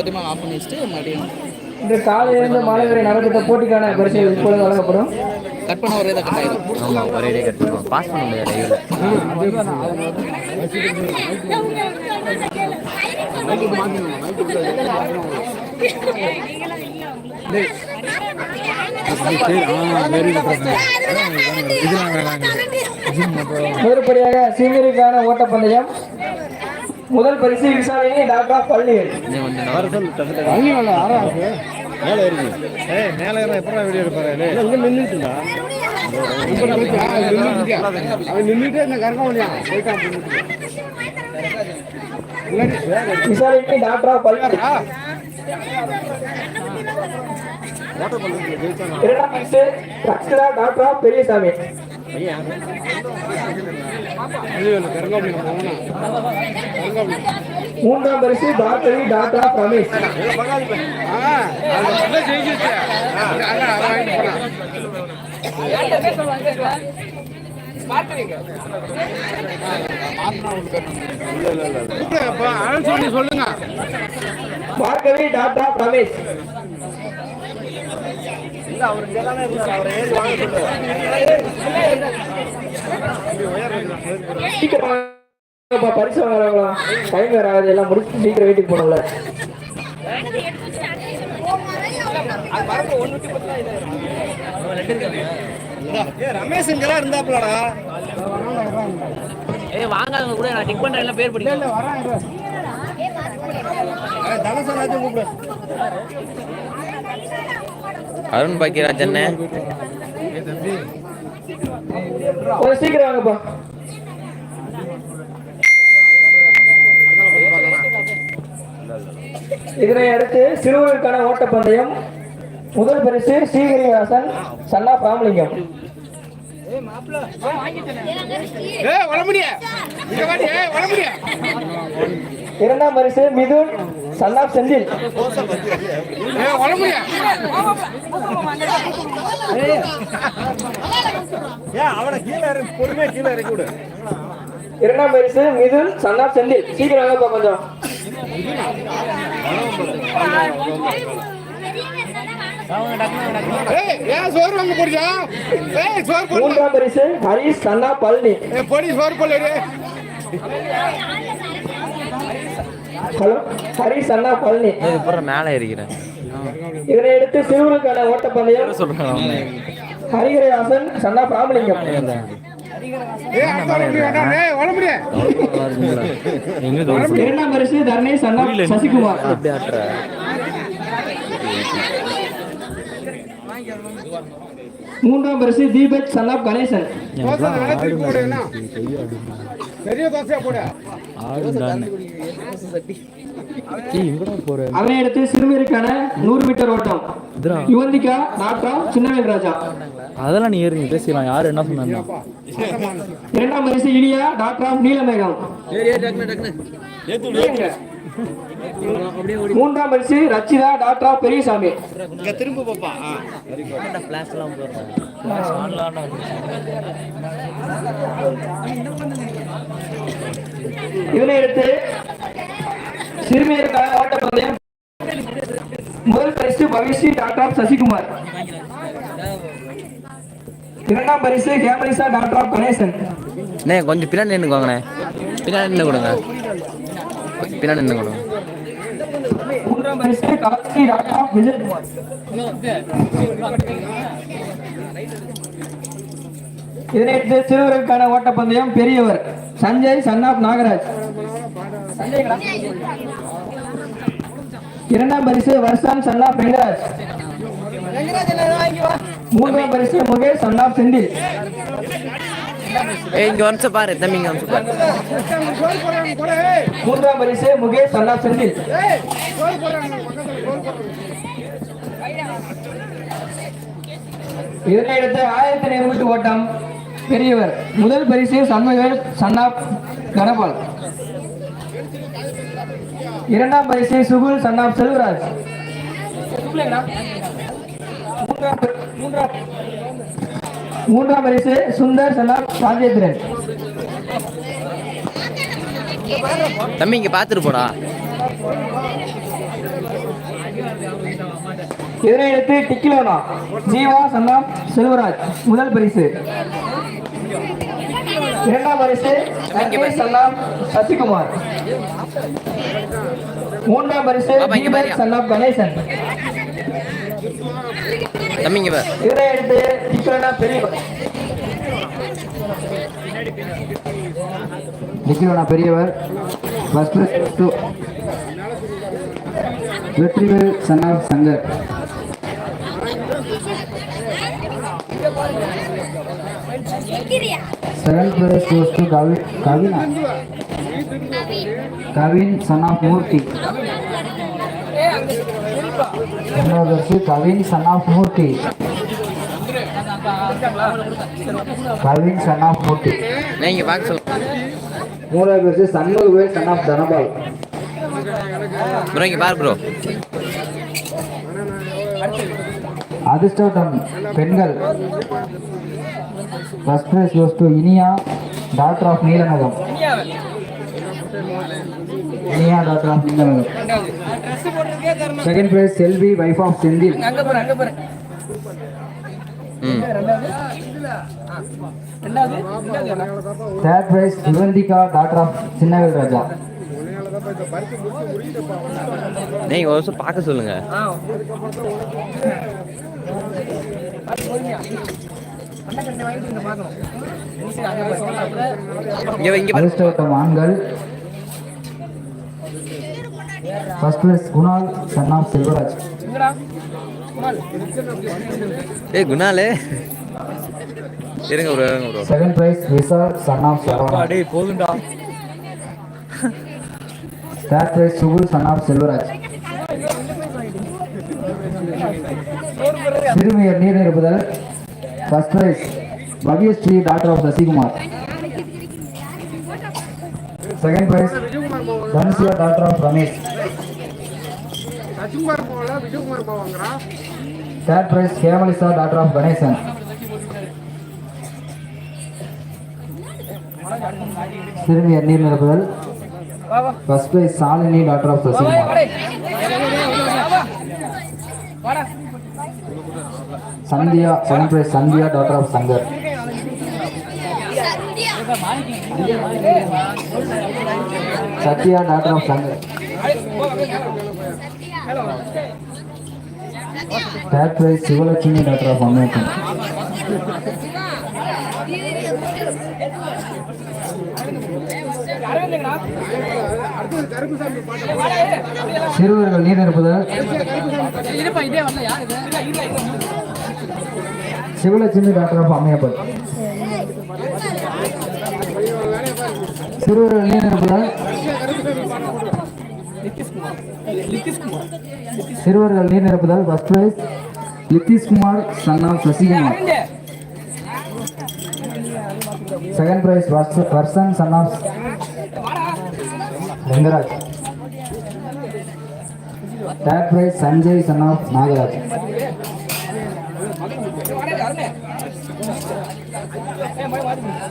அந்த time of பண்ணி வச்சுட்டு மறுபடியும் இந்த காலையிலிருந்து மாலை வரை நடக்கிற போட்டிக்கான பரிசுகள் இப்பொழுது வழங்கப்படும். கட் பண்ண ஒரே தான் கட் ஆயிடும். ஆமாம், ஒரே கட் பண்ணுவோம். பாஸ் பண்ண முடியாது மறுபடியாக சீனியருக்கான ஓட்டப்பந்தயம். முதல் பரிசு விசாரணை டாக்டர் பழனிகள். மேலே இருக்கு. மேலே எப்படா வீடியோ எடுப்பாரு? நின்றுட்டு என்ன கறக்க முடியும்? விசாரணை டாக்டர் பழனிகள். இரண்டாம் பரிசு டாக்டர் பெரியசாமி. மூன்றாம் பரிசு டாக்டர் ரமேஷ். சொல்லுங்க. பார்கவி டாக்டர் ரமேஷ். பரிசு வாங்குறாங்களா? டைம் வேற ஆகுது, எல்லாம் முடிச்சு சீக்கிரம் வீட்டுக்கு போகணும்ல. ரமேஷ் இருந்தாப்லடா. வாங்காதவங்க கூட நான் டிக் பண்றேன், பேர் படிக்கல. அருண் பாக்கியராஜ் அண்ணே, சீக்கிரம் வாங்கப்பா. இதனை அடுத்து சிறுவர்களுக்கான ஓட்டப்பந்தயம். முதல் பரிசு ஸ்ரீஹரிஹாசன் சன்னா ராமலிங்கம். இரண்டாம் பரிசு மிதுன் சன்னா செந்தில். இரண்டாம் பரிசு மிதுன் சன்னா செந்தில். சீக்கிரம் வாங்கப்பா கொஞ்சம். மூன்றாம் பரிசு ஹரிஷ் சன்னா பழனி. ஹலோ, ஹரிஷ் அண்ணா பழனி. மேலே இருக்கிறேன். இதனை எடுத்து சிறுவர்களுக்கான ஓட்டப்பந்தயம். ஹரிஹரஹாசன் சன்னா ராமலிங்கம். இரண்டாம் பரிசு தர்ணே சன்னா சசிகுமார். மூன்றாம் பரிசு தீபக் சன்னா கணேசன். அதனை அடுத்து சிறுவருக்கான 100 மீட்டர் ஓட்டம். யுவந்திகா டாக்டர் சின்னவேல்ராஜா. அதெல்லாம் நீ ஏறி பேசலாம். யாரு என்ன சொன்னாங்க? இரண்டாம் பரிசு இனியா டாக்டர் நீலமேகம். மூன்றாம் பரிசு ரச்சிதா டாக்டர் பெரியசாமி. திரும்ப பாப்பா. இதனை எடுத்து சிறுமியருக்கான ஓட்டப்பந்தயம். முதல் பரிசு பவிஷி டாக்டர் சசிகுமார். இரண்டாம் பரிசு ஹேமலிசா டாக்டர் கணேசன். கொஞ்சம் பின்னாடி நின்று வாங்கண்ணே. பின்னாடி நின்று கொடுங்க. பின்னாடி நின்று கொடுங்க. மூன்றாம் பரிசு காசி டாக்டர் விஜயகுமார். இதனையடுத்து சிறுவர்களுக்கான ஓட்டப்பந்தயம். பெரியவர் சஞ்சய் சன்னாப் நாகராஜ். இரண்டாம் பரிசு வர்ஷான் சன்னாப் வெங்கராஜ். மூன்றாம் பரிசு முகேஷ் சன்னாப் செந்தில். இங்க வந்து பாரு தம்பி, இங்க வந்து பாரு. மூன்றாம் பரிசு முகேஷ் சன்னாப் செந்தில். இதனையடுத்து 1000 மீட்டர் ஓட்டம். பெரியவர் முதல் பரிசு சண்முகவேல் சன்னாப் கணபால். இரண்டாம் பரிசு சுகுல் சன்னாப் செல்வராஜ். மூன்றாம் பரிசு சுந்தர் சன்னாப் ராஜேந்திரன். தம்பி இங்க பாத்துட்டு போடா. இதனை அடுத்து டிக்கிலோனா ஜீவா சன்னா செல்வராஜ் முதல் பரிசு. இரண்டாம் பரிசு சன்னா சசிகுமார். மூன்றாம் பரிசு சன்னா கணேசன். தம்பிங்க பா. இதனை அடுத்து டிக்கிலோனா பெரியவர். டிக்கிலோனா பெரியவர் first prize to Vetrivel chana Shankar. Second prize goes to Kavin son of Murthy. Kavin son of Murthy. Kavin son of Murthy. நீங்க பாக்க சொல்லுங்க. மூணாவது பரிசு Shanmugavel son of Dhanapal. Bro இங்க பாரு ப்ரோ. அதிர்ஷ்டம் பெண்கள். First prize goes to Inia, daughter of Neelanagam. Inia, daughter of Neelanagam. Second prize Selvi, wife of Sendil. Third prize Sivandika, daughter of Chinnavel Raja. நீங்க ஒரு நிமிஷம் பார்க்க சொல்லுங்க. அதிர்ஷ்டம் ஆண்கள். First prize Kunal son of Selvaraj. ஏய் குணாலே இருங்க ப்ரோ இருங்க bro. Second prize Vishal son of Saravana. டேய் போதும்டா. Third prize Sukul son of Selvaraj. சிறுமியர் நீர் நிரப்புதல். First prize Bhavyasri daughter of Sasikumar. Second prize Dhanushiya daughter of Ramesh. Third prize Hemalisa daughter of Ganesan. சிறுமியர் நீர் நிரப்புதல். First prize Shalini daughter of Sasikumar. Sandhya second prize Sandhya daughter of Shankar. Sathya daughter of Shankar. Third prize Sivalakshmi daughter of Ambedkar. சிறுவர்கள் நீர் நிரப்புதல். Sivalakshmi daughter of Ammaiyappan. சிறுவர்கள் நீர் நிரப்புதல். சிறுவர்கள் நீர் நிரப்புதல். First prize Nitishkumar son of Sasikumar. Second prize Varshan son of Rangaraj. Third prize Sanjay son of Nagaraj.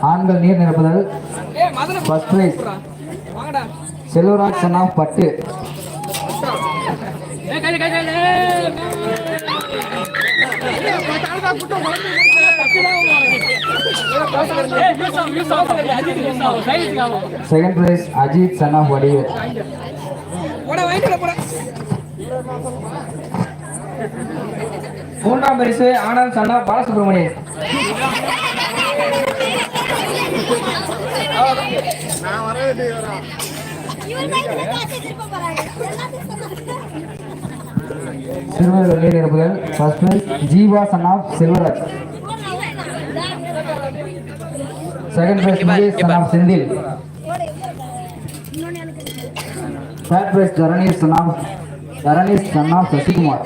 ஆண்கள் நீர் நிரப்புதல். First prize Selvaraj son of Pattu. Second prize Ajith son of Vadivel. மூன்றாம் பரிசு ஆனந்த் சன் ஆஃப் பாலசுப்ரமணியன். சிறுவர்கள் நீர் நிரப்புதல். First prize Jeeva son of Selvaraj. Second price Mukesh son of Senthil. Third prize Dharaneesh son of Sasikumar.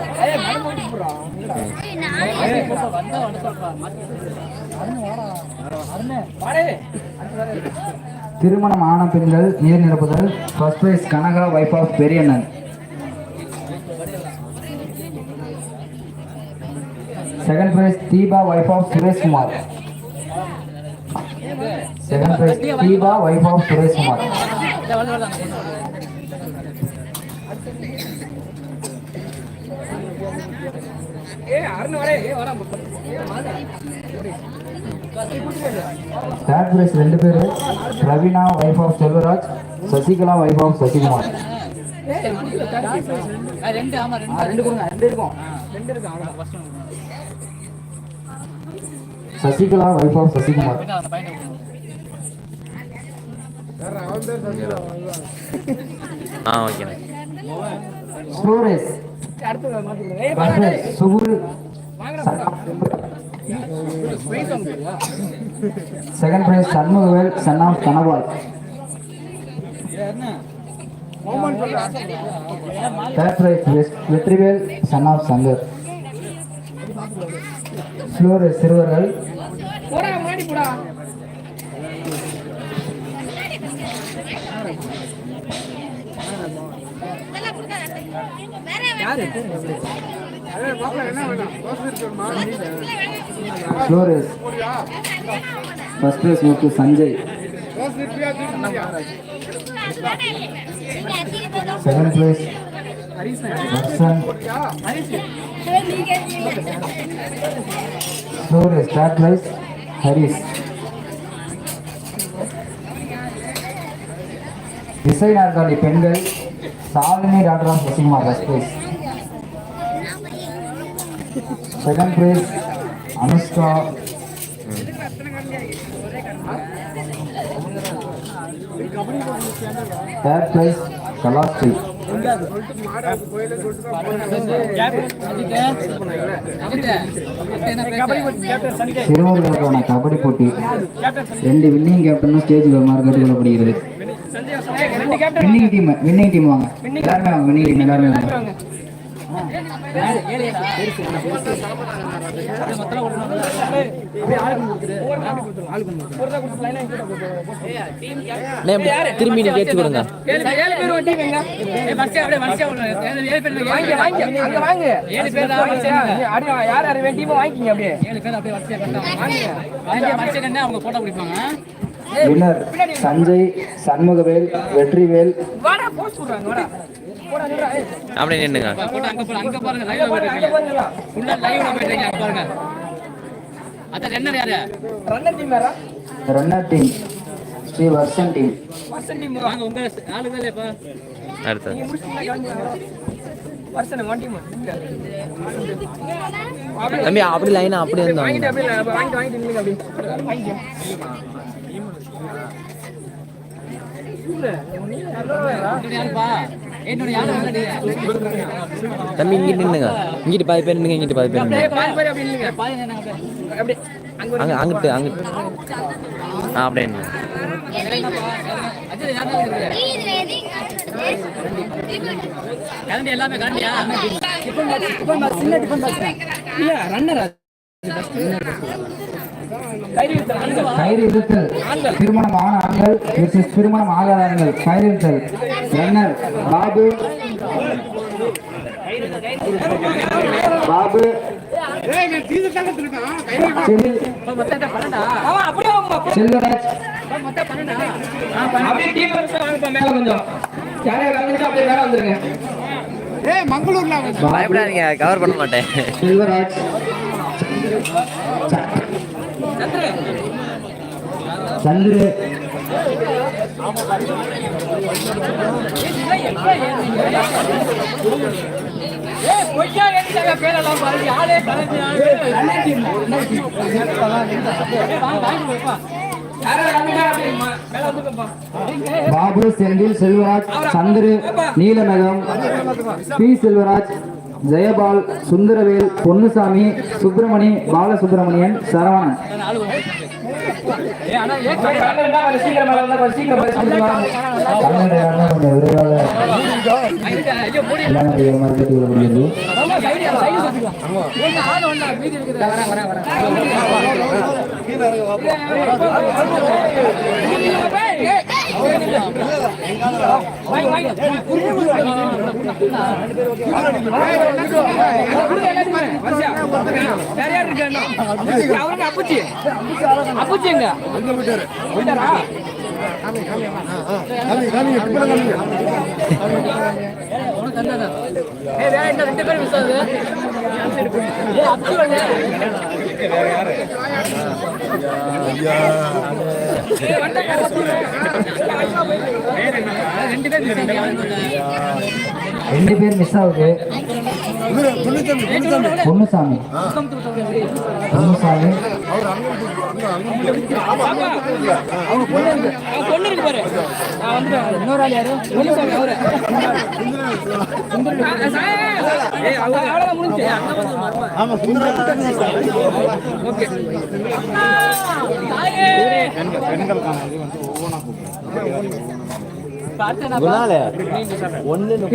திருமணம் ஆன பெண்கள் நீர் நிரப்புதல். First prize Kanaga wife of Periyannan. Second prize Deepa wife of Sureshkumar. Second prize Deepa wife of Sureshkumar. Third prize 2 பேர். Raveena wife of Selvaraj, Sasikala wife of Sasikumar. Sasikala wife of Sasikumar. ஓகேண்ணே. Slow race Sukul. Second prize Shanmugavel son of Ganapal. Third prize Vetrivel son of Shankar. Slow race சிறுவர்கள். Slow race first prize முத்து Sanjay. Second prize Varshan. Slow race third prize Haris. திசை நாற்காலி பெண்கள் Shalini daughter of Sasikumar first prize. Second prize Anushka. Third prize Kalasri. சிறுவர்களுக்கான கபடி போட்டி 2 winning கேப்டனும் stage வருமாறு கேட்டுக்கொள்ளப்படுகிறது. Winning team வாங்க எல்லாருமே வாங்க. வின்னிங் டீம் எல்லாருமே வாங்க. திரும்பி நீங்க ஏற்றி கொடுங்க. வின்னர் சஞ்சய், சண்முகவேல், வெற்றிவேல். அப்படியே நின்னுங்க. Runner team Sri Varshan team. அடுத்து தம்பி அப்படி லைனா அப்படி இருந்தாங்க. தம்பி இங்கிட்டு நின்னுங்க. இங்கிட்டு 10 பேர் நின்னுங்க. இங்கிட்டு 10 பேர் நின்னுங்க. அங்கிட்டு அங்கிட்டு அப்படியே நின்னுங்க. கயிறு இழுத்தல் திருமணமான ஆண்கள் திருமணம் ஆகாத ஆண்கள். கயிறு இழுத்தல். ரன்னர் பாபு. பாபு செல்வராஜ். பயப்படாதீங்க, கவர் பண்ண மாட்டேன். செல்வராஜ், சந்திரு, பாபு, செந்தில், செல்வராஜ், சந்திரு, நீலமேகம், பி செல்வராஜ், ஜெயபால், சுந்தரவேல், பொன்னுசாமி, சுப்பிரமணி, பாலசுப்பிரமணியன், சரவணன். ரெண்டு பேர் மிஸ் ஆகுது. பொன்னுசாமி பொன்னுசாமி இன்னொரு ஆள் யாரு?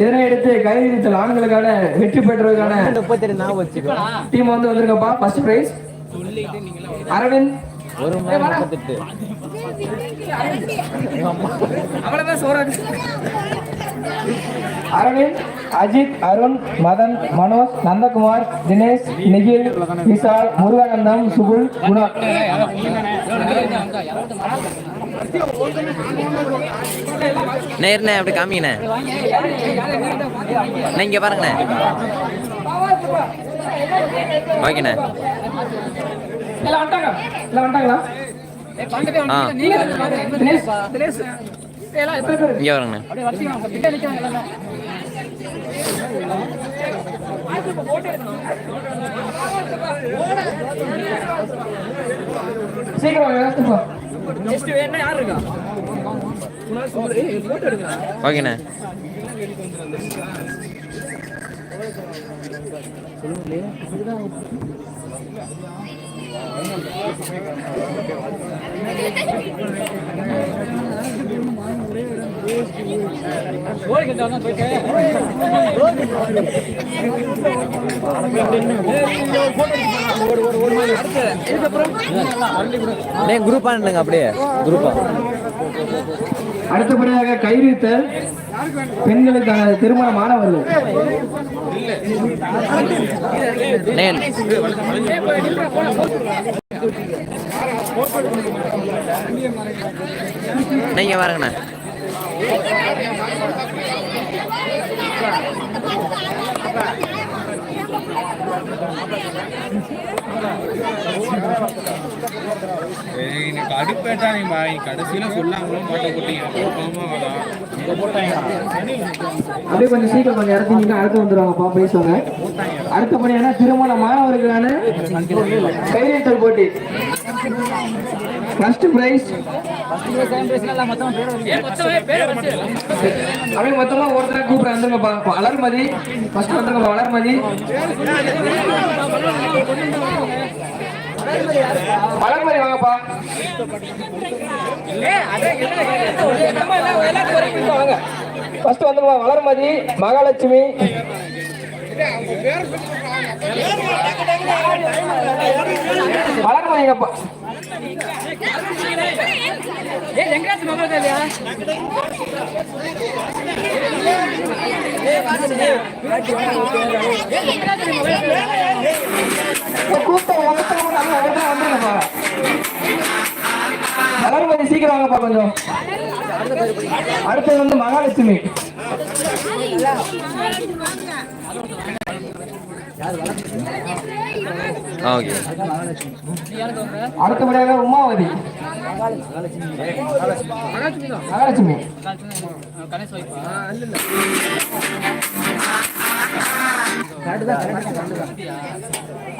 இதனை எடுத்து கைவிரித்தல் ஆண்களுக்கான வெற்றி பெற்றதுக்கான டீம் வந்து வந்திருக்கப்பா. First prize Aravind Aravind, Ajith, Arun, Madhan, Manoj, Nandakumar, Dinesh, Nikhil, Vishal, Muruganandam, Sukul, Guna. நேர்ண்ணே அப்படி காமிங்கண்ணே. இங்கே பாருங்கண்ணே. ஓகேண்ணே. ஆ இங்கே பாருங்கண்ணே. சீக்கிரம் ஓகேண்ணே. குரூப்பா நின்னுங்க அப்படியே குரூப்பா. அடுத்தபடியாக கைவிரித்தல் பெண்களுக்கான திருமண மாணவர்கள். நீங்க பாருங்கண்ணா. அடுப்பேட்டா நீ கடைசியில சொல்லாமலும் மாட்ட போட்டீங்க. அப்படியே கொஞ்சம் சீக்கிரம் கொஞ்சம் இறக்கிங்கன்னா அடுத்து வந்துடுவாங்கப்பா, பேசுவாங்க. அடுத்தபடியான திருமண மாணவர்களுக்கான கைவிரித்தல் போட்டி. ஃபர்ஸ்ட் பிரைஸ் அப்படியே மொத்தமா ஒருத்தர கூப்பிட வந்துருங்கப்பா. வளர்மதி ஃபர்ஸ்ட் வந்துருங்கப்பா. வளர்மதி வளர்மதி வாங்கப்பா. ஃபர்ஸ்ட் வந்துருப்பா. வளர்மதி, மகாலட்சுமி, வளர்மதிங்கப்பா. வளர்மதி சீக்கிரம் வாங்கப்பா கொஞ்சம். அடுத்தது வந்து மகாலட்சுமி. ஓகே. அடுத்தபடியாக உமாவதி, மகாலட்சுமி.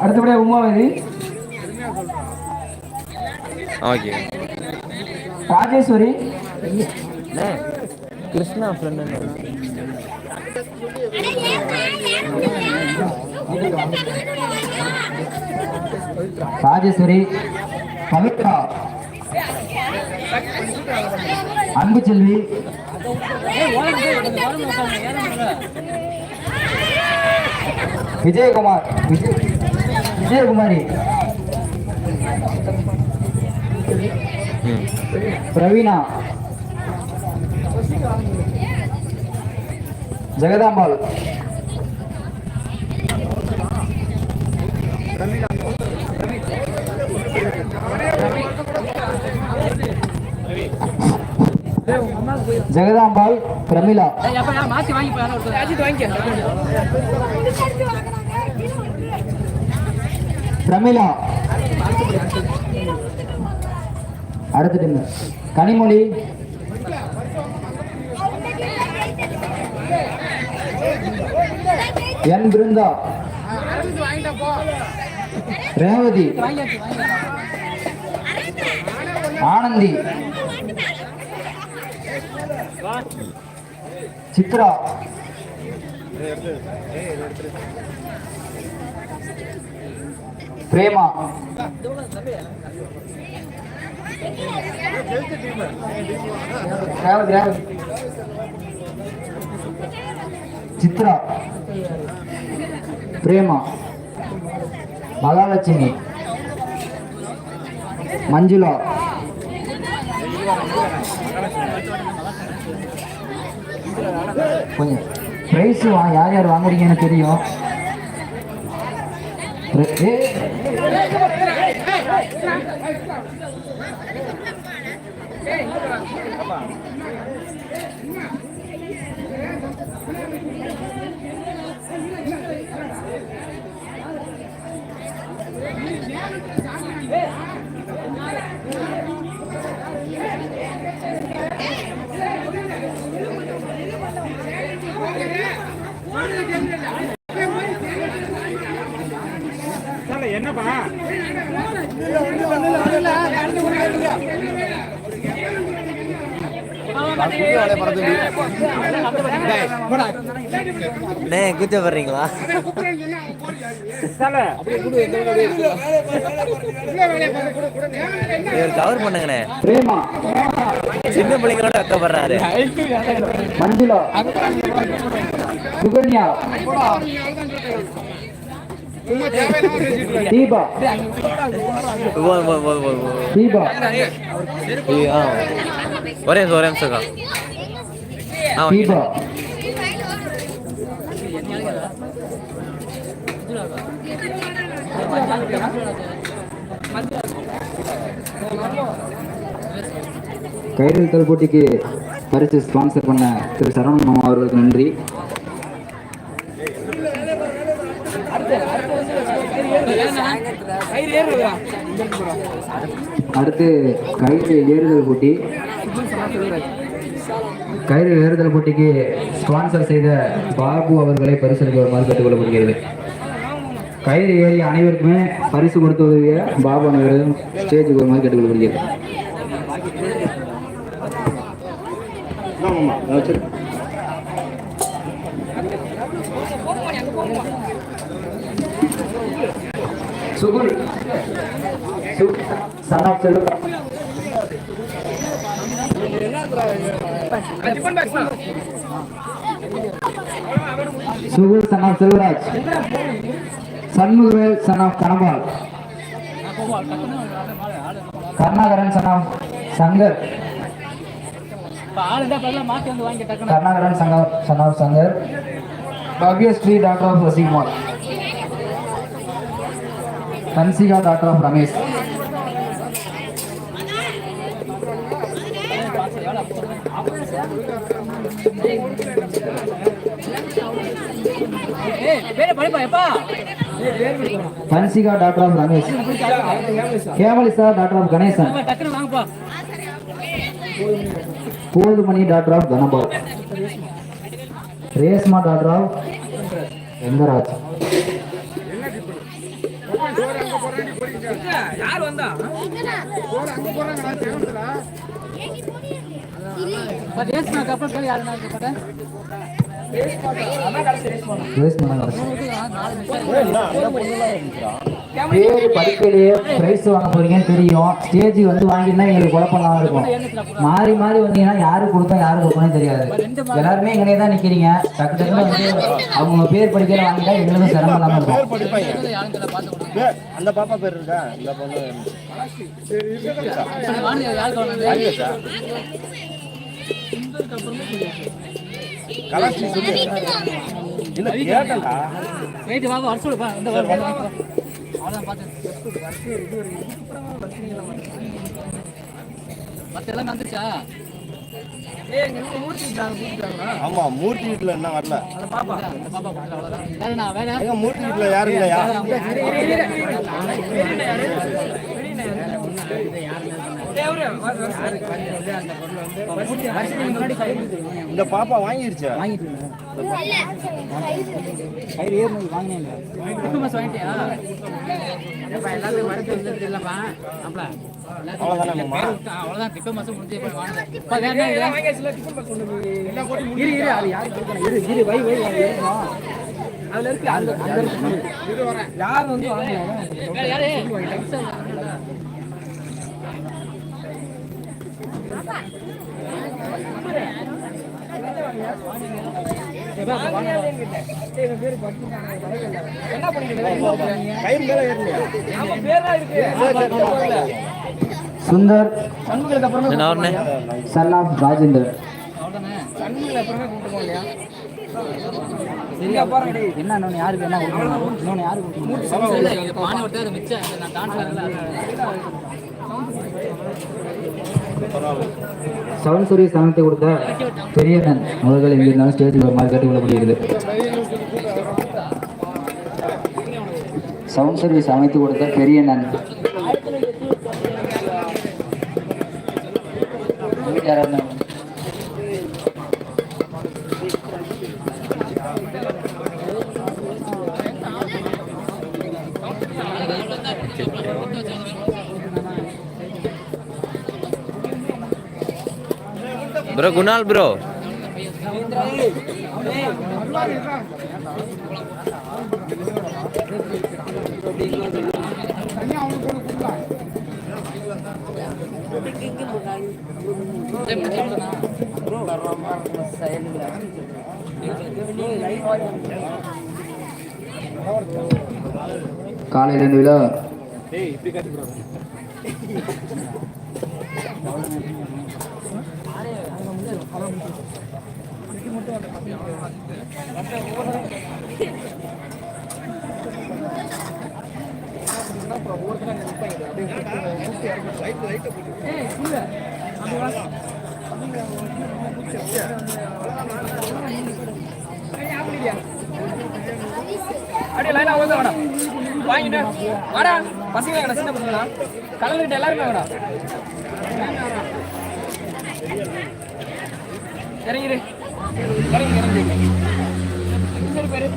அடுத்தபடியாக உமாவதி, ஓகே. ராஜேஸ்வரி, கிருஷ்ணா ஃப்ரெண்ட். ராஜேஸ்வரி, பவித்ரா, அன்பு செல்வி, விஜயகுமார், விஜயகுமாரி, பிரவீனா, ஜெகதாம்பாள், ஜெகதாம்பாள் பிரமிளா. மாத்தி வாங்கி பிரமிளா. அடுத்துட்டுங்க கனிமொழி. என் பிருந்தா. ரேவதி. ஆனந்தி. சித்ரா. பிரேமா. சித்ரா. பிரேமா. மகாலட்சுமி. மஞ்சுளா. கொஞ்சம் பிரைஸ் யார் யார் வாங்குறீங்கன்னு தெரியும். என்னப்பா கூச்சப்படுறீங்களா? கவர் பண்ணுங்கண்ணே. சின்ன பிள்ளைங்களோட வைக்கப்படுறாரு. மஞ்சுளா. சுகன்யா. தீபா. தீபா. ஒரே நிமிஷம். தீபா. கைரல் போட்டிக்கு பரிசு ஸ்பான்சர் பண்ண திரு சரவணன் மாமா அவர்களுக்கு நன்றி. அடுத்து கயிறு ஏறுதல் போட்டி. கயிறு ஏறுதல் போட்டிக்கு ஸ்பான்சர் செய்த பாபு அவர்களை பரிசளிக்க வருமாறு கேட்டுக்கொள்ளப்படுகிறது. கயிறு ஏறி அனைவருக்குமே பரிசு கொடுத்து உதவிய பாபு அனைவரும் ஸ்டேஜுக்கு வருமாறு கேட்டுக்கொள்ளப்படுகிறது. Sukul. Son of Selva. Sukul son of Selvaraj. Shanmugavel son of Ganapal. Karunakaran son of Shankar. Karunakaran son of Shankar. Bhavyasri daughter of Rasikumar. Kansika daughter of Ramesh. Kansika daughter of Ramesh. Kemalisa daughter of Ganesan. Pothumani daughter of Dhanapal. Reshma daughter of Engaraj. பேரு படிக்கலையே பிரைஸ் வாங்க போறீங்கன்னு தெரியும். ஸ்டேஜ் வந்து வாங்கினா எங்களுக்கு குழப்பம்லாம் இருக்கும். மாறி மாறி வந்தீங்கன்னா யாரு கொடுத்தா யாரு கொடுக்கணும் தெரியாது. எல்லாருமே இங்கே தான் நிக்கிறீங்க. டக்கு டக்குன்னு வந்து அவங்க பேர் படிக்கிற வாங்கிட்டா எங்களுக்கும் சிரமம் இல்லாம இருக்கும். அந்த பாப்பா பேர் இருக்கா? இந்த பொண்ணு வந்துச்சா ஆமா மூர்த்தி வீட்டுல என்ன வரல எங்க மூர்த்தி வீட்டுல யாரும் இல்லையா இந்த பாப்பா வாங்கிருச்சா யார் வந்து சுந்தர் என்ன சன் ஆஃப் ராஜேந்தர். என்ன யாருக்கு என்ன இன்னொன்னு யாருக்கு செவன் சூரிய சமயத்தை கொடுத்த பெரியண்ணன் அவர்கள் எங்க இருந்தாலும் ஸ்டேஜ் வருமாறு கேட்டுக்கொள்ளப்படுகிறது. செவன் சர்வீஸ் அமைத்து கொடுத்த பெரியண்ணன் ப்ரோ குணால் ப்ரோ காலையில் இந்த விழா அப்படியே லைனா ஓட வாடா வாங்கிட்டு வாடா பசங்க கடை சின்ன பசங்களா கலந்துட்டு எல்லாருமே வாடா இறங்கிடு இறங்கி பேரு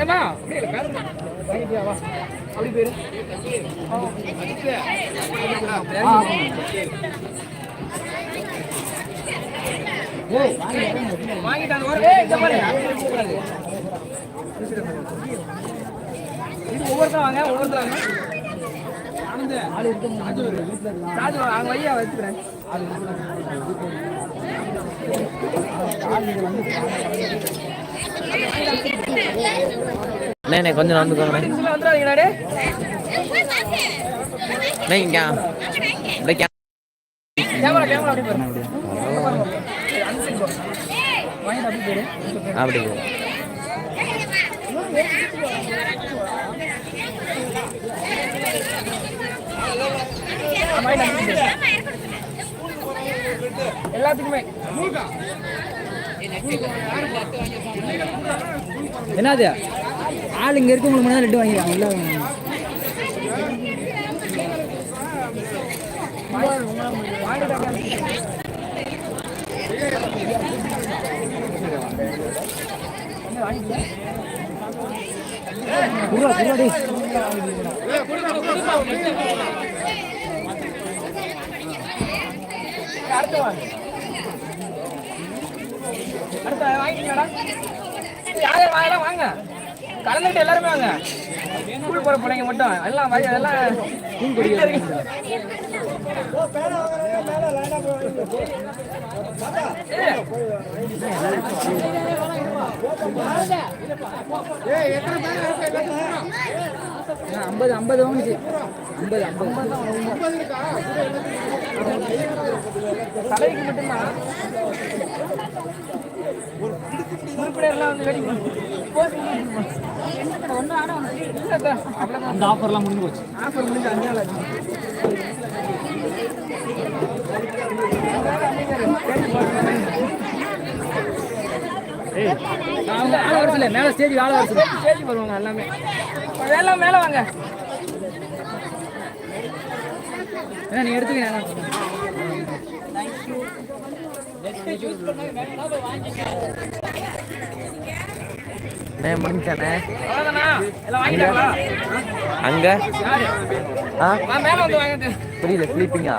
ஏமா அப்படியே வாங்கிட்டியா வா அப்படி பேரு வாங்கிட்டாங்க ஒவ்வொருத்தரும் வாங்க ஒவ்வொருத்தரும் வாங்க வையா வச்சுக்கிறேன் கொஞ்சம் நடந்துக்கோங்க வந்துடாதீங்கடா கேமரா கேமரா அப்படி பாருங்க அப்படி எல்லாத்துக்குமே என்னது ஆள் இங்க இருக்கவங்களுக்கு முன்னாடி ரெண்டு வாங்கிடுவாங்க இல்லை அடுத்த வாங்கிட்டீங்கடா யார் யார் வாங்கலாம் வாங்க கலந்துட்டு எல்லாருமே வாங்க ஸ்கூல் போகிற பிள்ளைங்க மட்டும் எல்லாம் எல்லாம் ஐம்பது ஐம்பது வாங்கிச்சு 50 தலைக்கு மட்டும்தான் உறுப்பினர்லாம் வந்து வெடி அந்த ஆஃபர்லாம் முடிஞ்சு போச்சு ஆஃபர் முடிஞ்சு 5 நாள் ஆச்சு ஆள வர சொல்லு, மேல ஸ்டேஜ் ஆள வர சொல்லு. ஸ்டேஜ் வருவாங்க எல்லாமே. எல்லாம் மேல வாங்க. என்ன நீ எடுத்துக்கங்க. முடிஞ்சானே அவ்வளவுதானா? எல்லாம் வாங்கிட்டாங்களா? அங்க ஆ மேல வந்து வாங்கிட்டு. புரியல ஸ்லீப்பிங்கா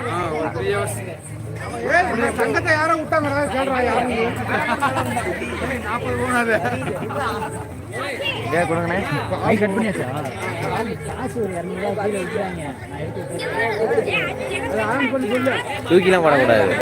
சங்கத்தை யாரும் விட்டாங்க கேள்றா யாரும் 40 போனாது ஏன் கொடுங்கண்ணே கட் பண்ணியாச்சா காசு ஒரு 200 ரூபாய் கீழே விட்டுறாங்க நான் எடுத்து தூக்கிலாம் போடக்கூடாது